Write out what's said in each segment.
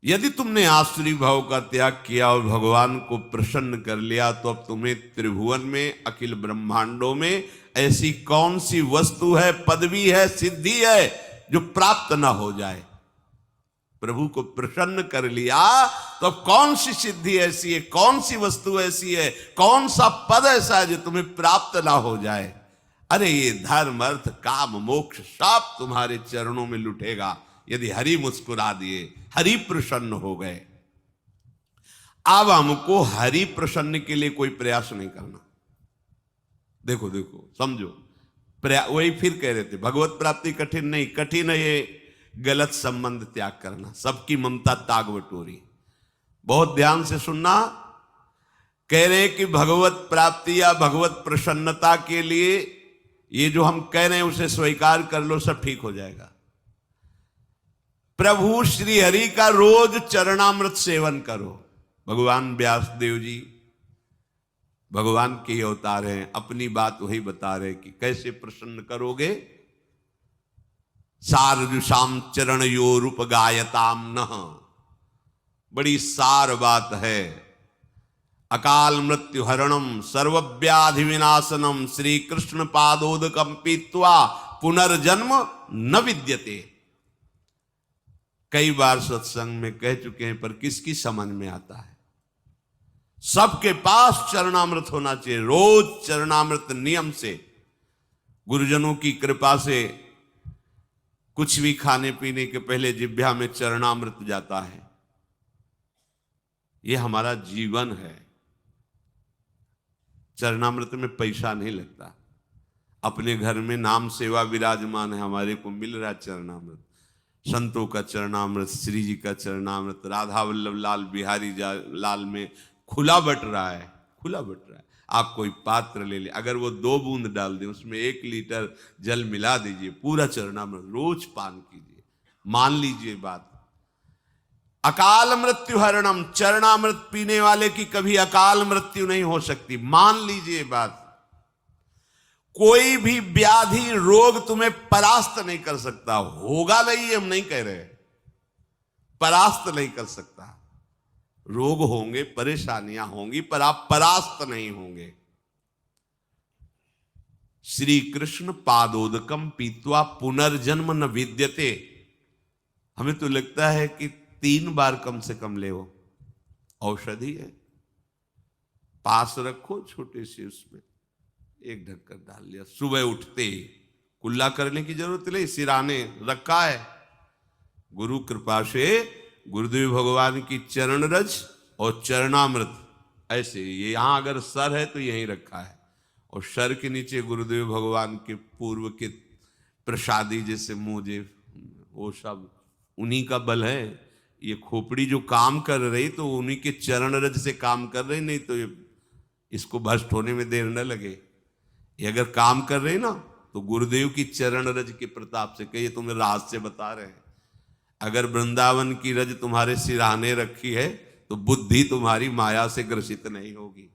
यदि तुमने आसुरी भाव का त्याग किया और भगवान को प्रसन्न कर लिया तो अब तुम्हें त्रिभुवन में, अखिल ब्रह्मांडों में ऐसी कौन सी वस्तु है, पदवी है, सिद्धि है जो प्राप्त ना हो जाए। प्रभु को प्रसन्न कर लिया तो अब कौन सी सिद्धि ऐसी है, कौन सी वस्तु ऐसी है, कौन सा पद ऐसा है जो तुम्हें प्राप्त ना हो जाए। अरे ये धर्म, अर्थ, काम, मोक्ष सब तुम्हारे चरणों में लुटेगा यदि हरि मुस्कुरा दिए, हरि प्रसन्न हो गए। अब हमको हरि प्रसन्न के लिए कोई प्रयास नहीं करना। देखो देखो समझो, वही फिर कह रहे थे भगवत प्राप्ति कठिन नहीं, कठिन है ये गलत संबंध त्याग करना, सबकी ममता ताग बटोरी। बहुत ध्यान से सुनना, कह रहे कि भगवत प्राप्ति या भगवत प्रसन्नता के लिए ये जो हम कह रहे हैं उसे स्वीकार कर लो, सब ठीक हो जाएगा। प्रभु श्री हरि का रोज चरणामृत सेवन करो। भगवान व्यासदेव जी भगवान के अवतार हैं, अपनी बात वही बता रहे कि कैसे प्रसन्न करोगे। सारजुषाम चरण यो रूप गायताम न, बड़ी सार बात है। अकाल मृत्यु हरणम सर्वव्याधि विनाशनम श्री कृष्ण पादोदकम पीत्वा पुनर्जन्म न विद्यते। कई बार सत्संग में कह चुके हैं पर किसकी समझ में आता है। सबके पास चरणामृत होना चाहिए, रोज चरणामृत नियम से, गुरुजनों की कृपा से कुछ भी खाने पीने के पहले जिह्वा में चरणामृत जाता है। यह हमारा जीवन है। चरणामृत में पैसा नहीं लगता। अपने घर में नाम सेवा विराजमान है, हमारे को मिल रहा चरणामृत। संतों का चरणामृत, श्री जी का चरणामृत राधा वल्लभ लाल बिहारी लाल में खुला बट रहा है, खुला बट रहा है। आप कोई पात्र ले ले, अगर वो 2 बूंद डाल दें उसमें 1 लीटर जल मिला दीजिए, पूरा चरणामृत रोज पान कीजिए। मान लीजिए बात। अकाल मृत्यु हरणम, चरणामृत पीने वाले की कभी अकाल मृत्यु नहीं हो सकती। मान लीजिए बात। कोई भी व्याधि रोग तुम्हें परास्त नहीं कर सकता। होगा नहीं, हम नहीं कह रहे, परास्त नहीं कर सकता। रोग होंगे, परेशानियां होंगी, पर आप परास्त नहीं होंगे। श्री कृष्ण पादोदकम पीत्वा पुनर्जन्म न विद्यते। हमें तो लगता है कि 3 बार कम से कम ले, वो औषधि है, पास रखो छोटे से, उसमें 1 ढक्कन डाल लिया, सुबह उठते ही कुल्ला करने की जरूरत नहीं, सिराने रखा है। गुरु कृपा से गुरुदेव भगवान की चरण रज और चरणामृत ऐसे, ये यहां अगर सर है तो यहीं रखा है, और सर के नीचे गुरुदेव भगवान के पूर्व के प्रसादी जैसे मुझे, वो सब उन्हीं का बल है। ये खोपड़ी जो काम कर रही तो उन्हीं के चरण रज से काम कर रही, नहीं तो ये इसको भ्रष्ट होने में देर न लगे। ये अगर काम कर रही ना तो गुरुदेव की चरण रज के प्रताप से, कहिए तुम्हें रहस्य बता रहे हैं। अगर वृंदावन की रज तुम्हारे सिराने रखी है तो बुद्धि तुम्हारी माया से ग्रसित नहीं होगी।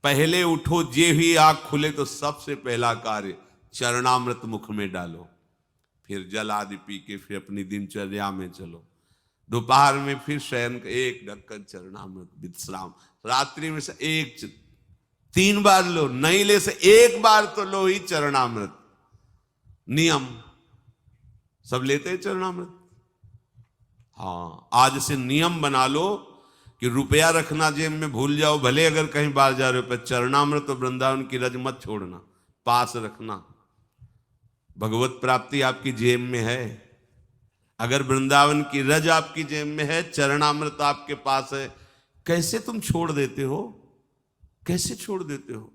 पहले उठो, जे ही आंख खुले तो सबसे पहला कार्य चरणामृत मुख में डालो, फिर जल आदि पी के फिर अपनी दिनचर्या में चलो। दोपहर में फिर शयन का 1 ढक्कन चरणामृत विश्राम। रात्रि में से 3 बार लो, नहीं ले से 1 बार तो लो ही चरणामृत। नियम सब लेते हैं चरणामृत। हाँ, आज से नियम बना लो कि रुपया रखना जेब में भूल जाओ, भले अगर कहीं बाहर जा रहे हो, पर चरणामृत तो वृंदावन की रज मत छोड़ना, पास रखना। भगवत प्राप्ति आपकी जेब में है। अगर वृंदावन की रज आपकी जेब में है, चरणामृत आपके पास है, कैसे तुम छोड़ देते हो? कैसे छोड़ देते हो?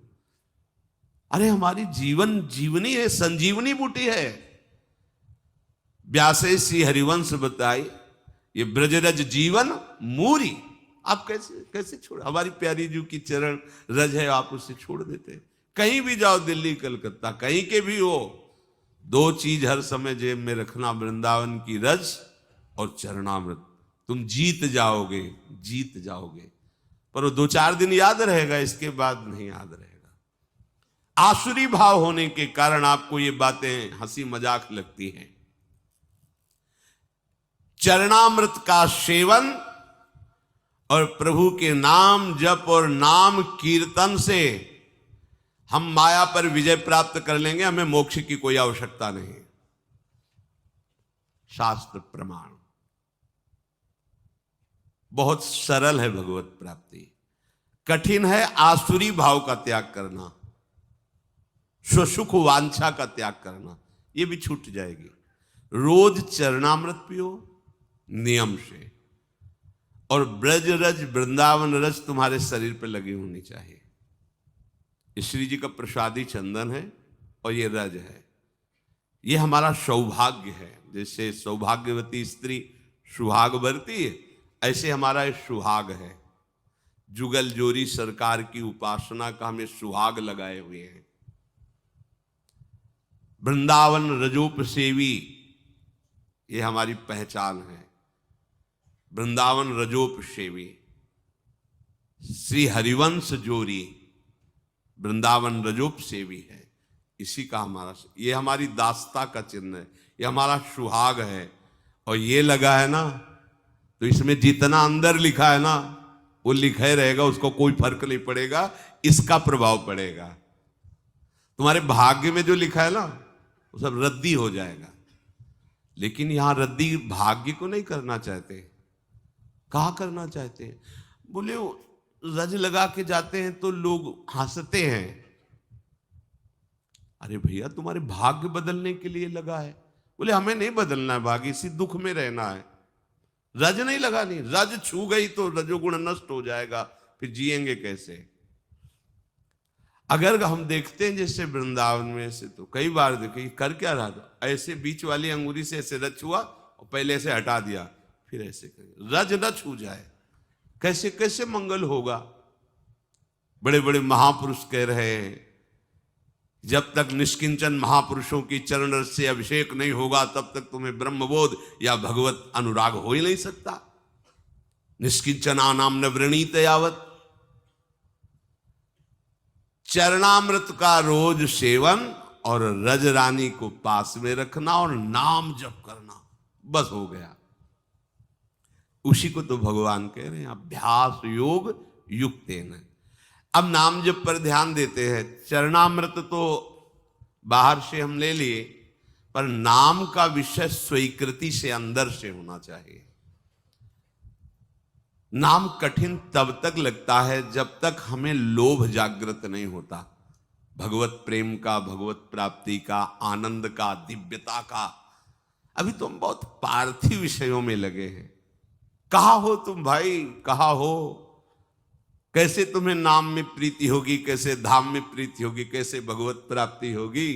अरे हमारी जीवन जीवनी है, संजीवनी बूटी है। व्यासे सी हरिवंश बताई, ये ब्रजरज जीवन मूरी। आप कैसे कैसे छोड़, हमारी प्यारी जी की चरण रज है, आप उससे छोड़ देते। कहीं भी जाओ, दिल्ली कलकत्ता कहीं के भी हो, 2 चीज हर समय जेब में रखना, वृंदावन की रज और चरणामृत। तुम जीत जाओगे, जीत जाओगे। पर वो 2-4 दिन याद रहेगा, इसके बाद नहीं याद रहेगा। आसुरी भाव होने के कारण आपको ये बातें हंसी मजाक लगती हैं। चरणामृत का सेवन और प्रभु के नाम जप और नाम कीर्तन से हम माया पर विजय प्राप्त कर लेंगे, हमें मोक्ष की कोई आवश्यकता नहीं। शास्त्र प्रमाण बहुत सरल है भगवत प्राप्ति, कठिन है आसुरी भाव का त्याग करना, स्वसुख वांछा का त्याग करना, ये भी छूट जाएगी। रोज चरणामृत पियो नियम से, और ब्रज रज वृंदावन रज तुम्हारे शरीर पर लगी होनी चाहिए। श्री जी का प्रसादी चंदन है और ये रज है, ये हमारा सौभाग्य है। जैसे सौभाग्यवती स्त्री सुहाग भरती है, ऐसे हमारा ये सुहाग है। जुगल जोरी सरकार की उपासना का हमें सुहाग लगाए हुए हैं। वृंदावन रजोप सेवी ये हमारी पहचान है। वृंदावन रजोप सेवी, श्री हरिवंश जोरी वृंदावन रजोप सेवी है। इसी का हमारा, ये हमारी दास्ता का चिन्ह है, ये हमारा सुहाग है। और ये लगा है ना, तो इसमें जितना अंदर लिखा है ना वो लिखा ही रहेगा, उसको कोई फर्क नहीं पड़ेगा, इसका प्रभाव पड़ेगा। तुम्हारे भाग्य में जो लिखा है ना वो सब रद्दी हो जाएगा। लेकिन यहां रद्दी भाग्य को नहीं करना चाहते। कहा करना चाहते हैं? बोले रज लगा के जाते हैं तो लोग हंसते हैं। अरे भैया तुम्हारे भाग्य बदलने के लिए लगा है। बोले हमें नहीं बदलना है भाग्य, इसी दुख में रहना है। रज नहीं लगानी, रज छू गई तो रजोगुण नष्ट हो जाएगा, फिर जिएंगे कैसे? अगर हम देखते हैं जैसे वृंदावन में से, तो कई बार देखे कर क्या रहा था, ऐसे बीच वाली अंगूरी से ऐसे रज छुआ और पहले से हटा दिया, फिर ऐसे कर, रज न छू जाए, कैसे कैसे मंगल होगा? बड़े बड़े महापुरुष कह रहे हैं जब तक निष्किंचन महापुरुषों की चरण रस से अभिषेक नहीं होगा तब तक तुम्हें ब्रह्मबोध या भगवत अनुराग हो ही नहीं सकता। निष्किंचना नाम न वृणीत यावत। चरणामृत का रोज सेवन और रज रानी को पास में रखना और नाम जप करना, बस हो गया। उसी को तो भगवान कह रहे हैं अभ्यास योग युक्तेन। अब नाम जप पर ध्यान देते हैं। चरणामृत तो बाहर से हम ले लिए, पर नाम का विषय स्वीकृति से अंदर से होना चाहिए। नाम कठिन तब तक लगता है जब तक हमें लोभ जागृत नहीं होता, भगवत प्रेम का, भगवत प्राप्ति का, आनंद का, दिव्यता का। अभी तो हम बहुत पार्थिव विषयों में लगे हैं। कहाँ हो तुम भाई, कहाँ हो? कैसे तुम्हें नाम में प्रीति होगी, कैसे धाम में प्रीति होगी, कैसे भगवत प्राप्ति होगी?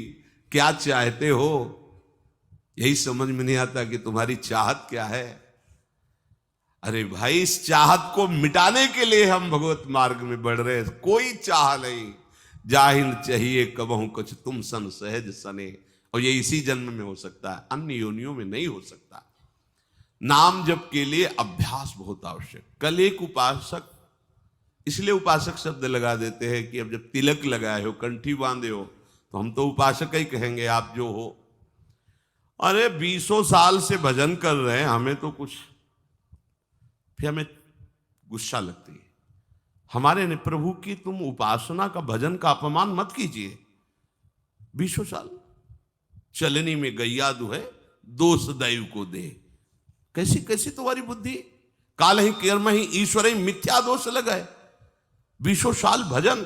क्या चाहते हो? यही समझ में नहीं आता कि तुम्हारी चाहत क्या है। अरे भाई, इस चाहत को मिटाने के लिए हम भगवत मार्ग में बढ़ रहे हैं। कोई चाह नहीं, जाहिल चाहिए कबहू कुछ तुम सन सहज सने। और ये इसी जन्म में हो सकता है, अन्य योनियों में नहीं हो सकता। नाम जप के लिए अभ्यास बहुत आवश्यक। कल एक उपासक, इसलिए उपासक शब्द लगा देते हैं कि अब जब तिलक लगाए हो, कंठी बांधे हो, तो हम तो उपासक ही कहेंगे आप जो हो। अरे 20 साल से भजन कर रहे हैं, हमें तो कुछ, फिर हमें गुस्सा लगती है हमारे ने, प्रभु की तुम उपासना का, भजन का अपमान मत कीजिए। 20 साल चलनी में गैया दुहे, दोष दैव को दे। कैसी कैसी तुम्हारी बुद्धि? काल ही कर्म ही ईश्वर ही मिथ्या दोष लगाए। 20 साल भजन।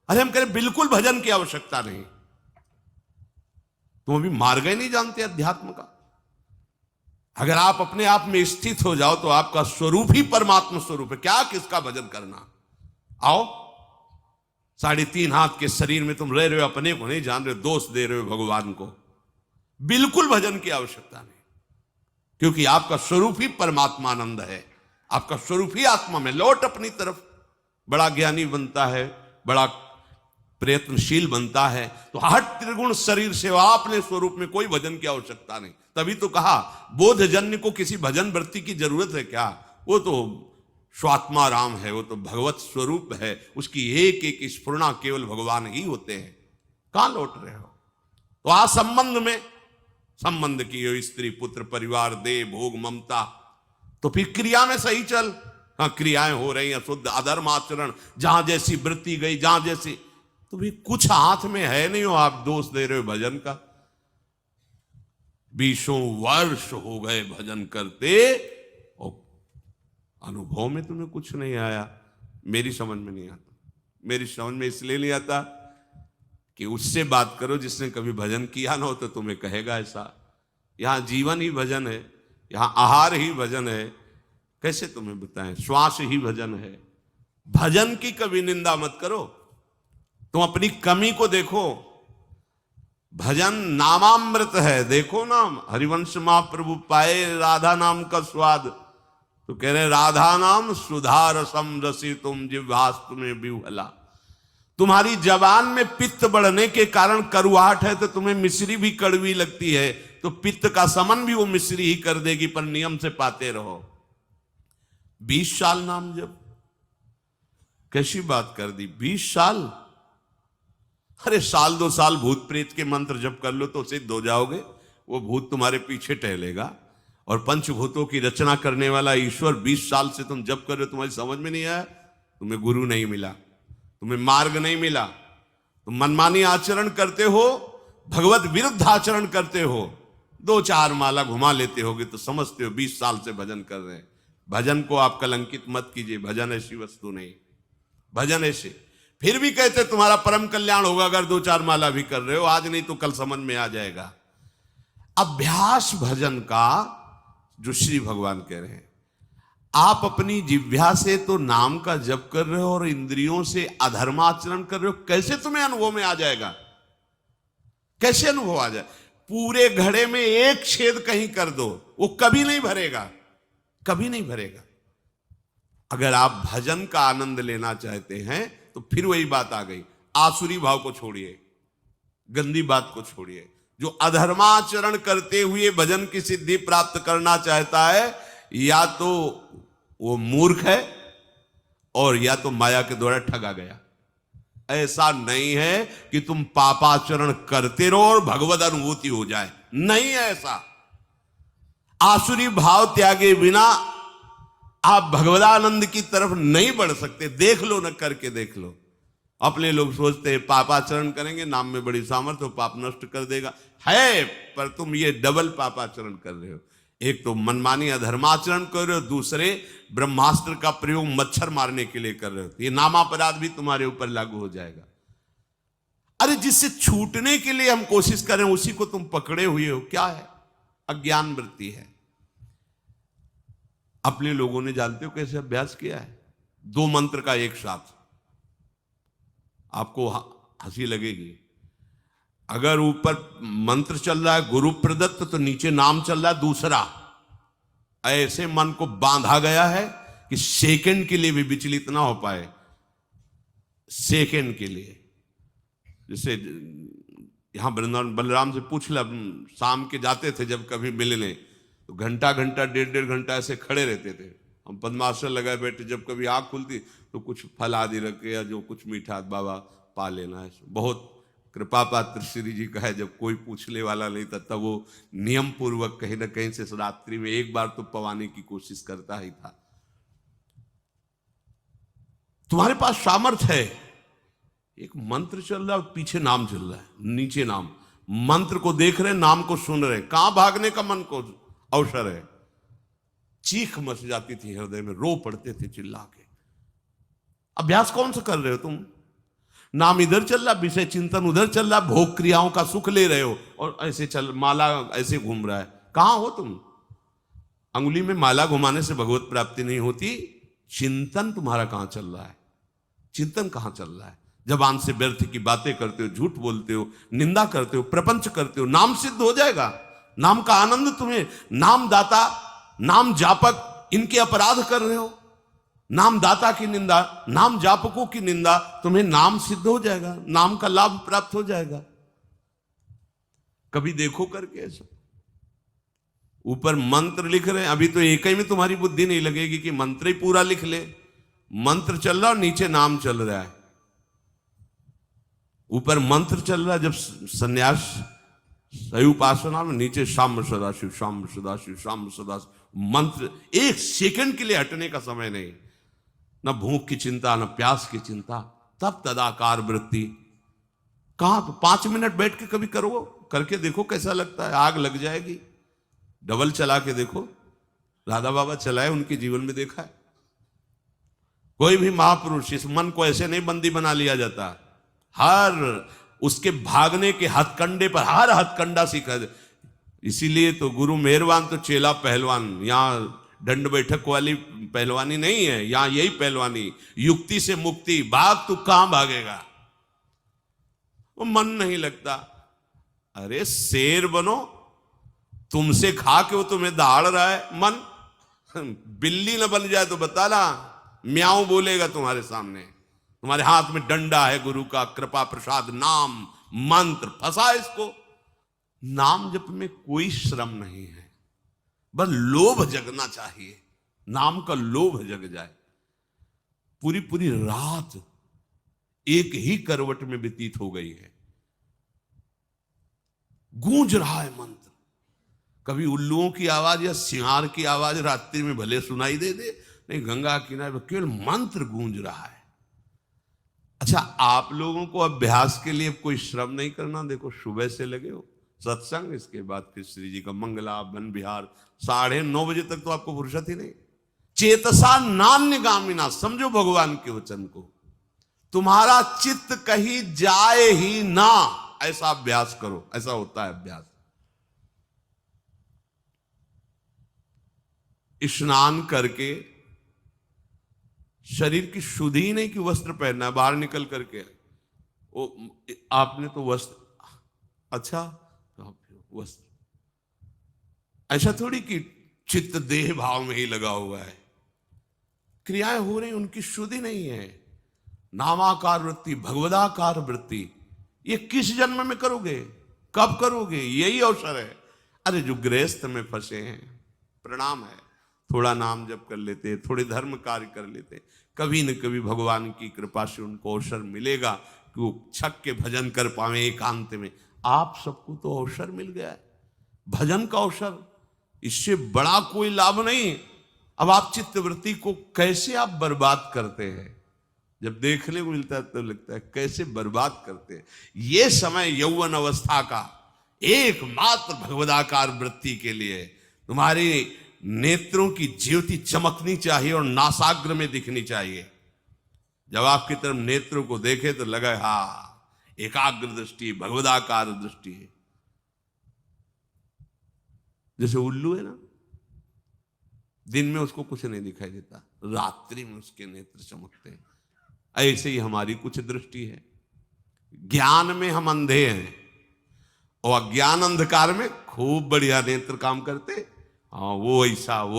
अरे हम कह रहे बिल्कुल भजन की आवश्यकता नहीं। तुम अभी मार्ग ही नहीं जानते अध्यात्म का। अगर आप अपने आप में स्थित हो जाओ तो आपका स्वरूप ही परमात्मा स्वरूप है। क्या किसका भजन करना? आओ, 3.5 हाथ के शरीर में तुम रह रहे हो, अपने को नहीं जान रहे हो, दोष दे रहे हो भगवान को। बिल्कुल भजन की आवश्यकता नहीं, क्योंकि आपका स्वरूप ही परमात्मानंद है। आपका स्वरूप ही आत्मा में। लौट अपनी तरफ। बड़ा ज्ञानी बनता है, बड़ा प्रयत्नशील बनता है, तो हट त्रिगुण शरीर से अपने स्वरूप में कोई भजन की आवश्यकता नहीं। तभी तो कहा बोधजन्य को किसी भजन वृत्ति की जरूरत है क्या? वो तो स्वात्मा राम है, वो तो भगवत स्वरूप है। उसकी एक एक स्फुरना केवल भगवान ही होते हैं। कहां लौट रहे हो? तो आ संबंध में संबंध की हो, स्त्री पुत्र परिवार देह भोग ममता, तो फिर क्रिया में सही चल। हाँ, क्रियाएं हो रही हैं शुद्ध, अधर्म आचरण, जहां जैसी वृत्ति गई, जहां जैसी, तो भी कुछ हाथ में है नहीं हो, आप दोष दे रहे हो भजन का। 20 वर्ष हो गए भजन करते और अनुभव में तुम्हें कुछ नहीं आया। मेरी समझ में नहीं आता। मेरी समझ में इसलिए नहीं आता कि उससे बात करो जिसने कभी भजन किया ना हो, तो तुम्हें कहेगा ऐसा। यहां जीवन ही भजन है, यहां आहार ही भजन है, कैसे तुम्हें बताएं, श्वास ही भजन है। भजन की कभी निंदा मत करो, तुम अपनी कमी को देखो। भजन नामामृत है, देखो ना, हरिवंश महाप्रभु पाए राधा नाम का स्वाद, तो कह रहे राधा नाम सुधा रसम रसी तुम जिह्वास तुम्हें विह्वला। तुम्हारी जबान में पित्त बढ़ने के कारण करुआहट है, तो तुम्हें मिश्री भी कड़वी लगती है, तो पित्त का समन भी वो मिश्री ही कर देगी, पर नियम से पाते रहो। 20 साल नाम जप, कैसी बात कर दी, 20 साल। अरे साल 2 साल भूत प्रेत के मंत्र जप कर लो तो सिद्ध हो जाओगे, वो भूत तुम्हारे पीछे टहलेगा। और पंचभूतों की रचना करने वाला ईश्वर 20 साल से तुम जप कर रहे हो, तुम्हारी समझ में नहीं आया, तुम्हें गुरु नहीं मिला, तुम्हें मार्ग नहीं मिला, तुम मनमानी आचरण करते हो, भगवत विरुद्ध आचरण करते हो, 2-4 माला घुमा लेते होगे तो समझते हो 20 साल से भजन कर रहे हैं। भजन को आप कलंकित मत कीजिए, भजन ऐसी वस्तु नहीं। भजन ऐसे फिर भी कहते तुम्हारा परम कल्याण होगा अगर 2-4 माला भी कर रहे हो, आज नहीं तो कल समझ में आ जाएगा। अभ्यास भजन का जो श्री भगवान कह रहे हैं, आप अपनी जिह्वा से तो नाम का जप कर रहे हो और इंद्रियों से अधर्माचरण कर रहे हो, कैसे तुम्हें अनुभव में आ जाएगा? कैसे अनुभव आ जाए? पूरे घड़े में एक छेद कहीं कर दो, वो कभी नहीं भरेगा, कभी नहीं भरेगा। अगर आप भजन का आनंद लेना चाहते हैं तो फिर वही बात आ गई, आसुरी भाव को छोड़िए, गंदी बात को छोड़िए। जो अधर्माचरण करते हुए भजन की सिद्धि प्राप्त करना चाहता है, या तो वो मूर्ख है और या तो माया के द्वारा ठगा गया। ऐसा नहीं है कि तुम पापाचरण करते रहो और भगवत अनुभूति हो जाए, नहीं है ऐसा। आसुरी भाव त्यागे बिना आप भगवदानंद की तरफ नहीं बढ़ सकते। देख लो न, करके देख लो। अपने लोग सोचते हैं पापाचरण करेंगे, नाम में बड़ी सामर्थ्य, पाप नष्ट कर देगा, है, पर तुम ये डबल पापाचरण कर रहे हो। एक तो मनमानी अधर्माचरण कर रहे हो, दूसरे ब्रह्मास्त्र का प्रयोग मच्छर मारने के लिए कर रहे हो। ये नामापराध भी तुम्हारे ऊपर लागू हो जाएगा। अरे जिससे छूटने के लिए हम कोशिश करें उसी को तुम पकड़े हुए हो, क्या है? अज्ञान वृत्ति है। अपने लोगों ने जानते हो कैसे अभ्यास किया है? 2 मंत्र का एक साथ, आपको हंसी लगेगी। अगर ऊपर मंत्र चल रहा है गुरु प्रदत्त, तो नीचे नाम चल रहा है दूसरा। ऐसे मन को बांधा गया है कि सेकंड के लिए भी विचलित ना हो पाए, सेकंड के लिए। जैसे यहां वृंदावन बलराम से पूछ ला, शाम के जाते थे जब कभी मिलने, तो घंटा 1.5 घंटा ऐसे खड़े रहते थे। हम पद्मासन लगाए बैठे, जब कभी आँख खुलती तो कुछ फल आदि रखे या जो कुछ मीठा, बाबा पा लेना है। बहुत कृपा पात्र श्री जी का है, जब कोई पूछने वाला नहीं था तब वो नियम पूर्वक कहीं ना कहीं से रात्रि में एक बार तो पवाने की कोशिश करता ही था। तुम्हारे पास सामर्थ्य है, एक मंत्र चल रहा है, पीछे नाम चल रहा है, नीचे नाम, मंत्र को देख रहे, नाम को सुन रहे, कहां भागने का मन को अवसर है। चीख मच जाती थी हृदय में, रो पड़ते थे चिल्ला के। अभ्यास कौन सा कर रहे हो तुम? नाम इधर चल रहा, विषय चिंतन उधर चल रहा, भोग क्रियाओं का सुख ले रहे हो, और ऐसे चल माला ऐसे घूम रहा है। कहां हो तुम? अंगुली में माला घुमाने से भगवत प्राप्ति नहीं होती। चिंतन तुम्हारा कहां चल रहा है? चिंतन कहां चल रहा है? जबान से व्यर्थ की बातें करते हो, झूठ बोलते हो, निंदा करते हो, प्रपंच करते हो, नाम सिद्ध हो जाएगा। नाम का आनंद तुम्हें, नाम दाता, नाम जापक, इनके अपराध कर रहे हो। नाम दाता की निंदा, नाम जापकों की निंदा, तुम्हें नाम सिद्ध हो जाएगा, नाम का लाभ प्राप्त हो जाएगा। कभी देखो करके ऐसा। ऊपर मंत्र लिख रहे हैं, अभी तो एक ही में तुम्हारी बुद्धि नहीं लगेगी कि मंत्र ही पूरा लिख ले। मंत्र चल रहा और नीचे नाम चल रहा है। ऊपर मंत्र चल रहा है, जब सन्यास सही उपासना में नीचे शाम सदाशिव, शाम सदाशिव, शाम सदाशिव मंत्र, एक सेकंड के लिए हटने का समय नहीं, न भूख की चिंता, न प्यास की चिंता, तब तदाकार वृत्ति। कहां तो 5 मिनट बैठ के कभी करो, करके देखो कैसा लगता है, आग लग जाएगी। डबल चला के देखो, राधा बाबा चलाए, उनके जीवन में देखा है। कोई भी महापुरुष, इस मन को ऐसे नहीं बंदी बना लिया जाता, हर उसके भागने के हथकंडे पर हर हथकंडा सीखा। इसीलिए तो गुरु मेहरबान तो चेला पहलवान। यहां दंड बैठक वाली पहलवानी नहीं है, यहां यही पहलवानी, युक्ति से मुक्ति। भाग तू कहां भागेगा, वो मन नहीं लगता। अरे शेर बनो, तुमसे खा के वो तुम्हें दहाड़ रहा है। मन बिल्ली ना बन जाए तो बताना, म्याऊं बोलेगा तुम्हारे सामने। तुम्हारे हाथ में डंडा है गुरु का, कृपा प्रसाद नाम मंत्र, फंसा इसको। नाम जप में कोई श्रम नहीं है, बस लोभ जगना चाहिए, नाम का लोभ जग जाए। पूरी पूरी रात एक ही करवट में व्यतीत हो गई है, गूंज रहा है मंत्र। कभी उल्लुओं की आवाज या सिंहार की आवाज रात्रि में भले सुनाई दे, नहीं, गंगा किनारे केवल मंत्र गूंज रहा है। अच्छा, आप लोगों को अभ्यास के लिए कोई श्रम नहीं करना। देखो, सुबह से लगे हो सत्संग, इसके बाद कृष्ण जी का मंगला वन विहार, 9:30 बजे तक तो आपको फुर्सत ही नहीं। चेतसा नान्यगामिना, समझो भगवान के वचन को, तुम्हारा चित्त कहीं जाए ही ना, ऐसा अभ्यास करो। ऐसा होता है अभ्यास। स्नान करके शरीर की शुद्धि ही नहीं कि वस्त्र पहनना है, बाहर निकल करके वो आपने तो वस्त्र, अच्छा वस्त्र, ऐसा थोड़ी कि चित्त देह भाव में ही लगा हुआ है, क्रियाएं हो रही, उनकी शुद्धि नहीं है। नामाकार वृत्ति, भगवदाकार वृत्ति, ये किस जन्म में करोगे, कब करोगे, यही अवसर है। अरे जो गृहस्थ में फंसे हैं, प्रणाम है, थोड़ा नाम जप कर लेते, थोड़े धर्म कार्य कर लेते, कभी न कभी भगवान की कृपा से उनको अवसर मिलेगा कि वो छक के भजन कर पावे एकांत में। आप सबको तो अवसर मिल गया है, भजन का अवसर, इससे बड़ा कोई लाभ नहीं। अब आप चित्तवृत्ति को कैसे आप बर्बाद करते हैं, जब देखने को मिलता है तो लगता है कैसे बर्बाद करते हैं। ये समय यौवन अवस्था का एकमात्र भगवदाकार वृत्ति के लिए तुम्हारी नेत्रों की ज्योति चमकनी चाहिए और नासाग्र में दिखनी चाहिए। जब आपकी तरफ नेत्रों को देखे तो लगे हाँ, एकाग्र दृष्टि, भगवदाकार दृष्टि है। जैसे उल्लू है ना, दिन में उसको कुछ नहीं दिखाई देता, रात्रि में उसके नेत्र चमकते हैं। ऐसे ही हमारी कुछ दृष्टि है। ज्ञान में हम अंधे हैं और अज्ञान अंधकार में खूब बढ़िया नेत्र काम करते। हाँ, वो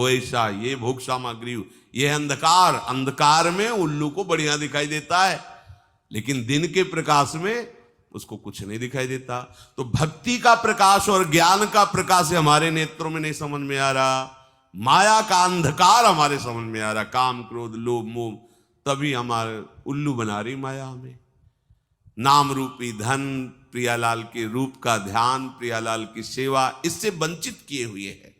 ऐसा, ये भोग सामग्री, ये अंधकार, अंधकार में उल्लू को बढ़िया दिखाई देता है, लेकिन दिन के प्रकाश में उसको कुछ नहीं दिखाई देता। तो भक्ति का प्रकाश और ज्ञान का प्रकाश हमारे नेत्रों में नहीं समझ में आ रहा, माया का अंधकार हमारे समझ में आ रहा, काम क्रोध लोभ मोह, तभी हमारे उल्लू बना रही माया हमें। नाम रूपी धन, प्रियालाल के रूप का ध्यान, प्रियालाल की सेवा, इससे वंचित किए हुए है।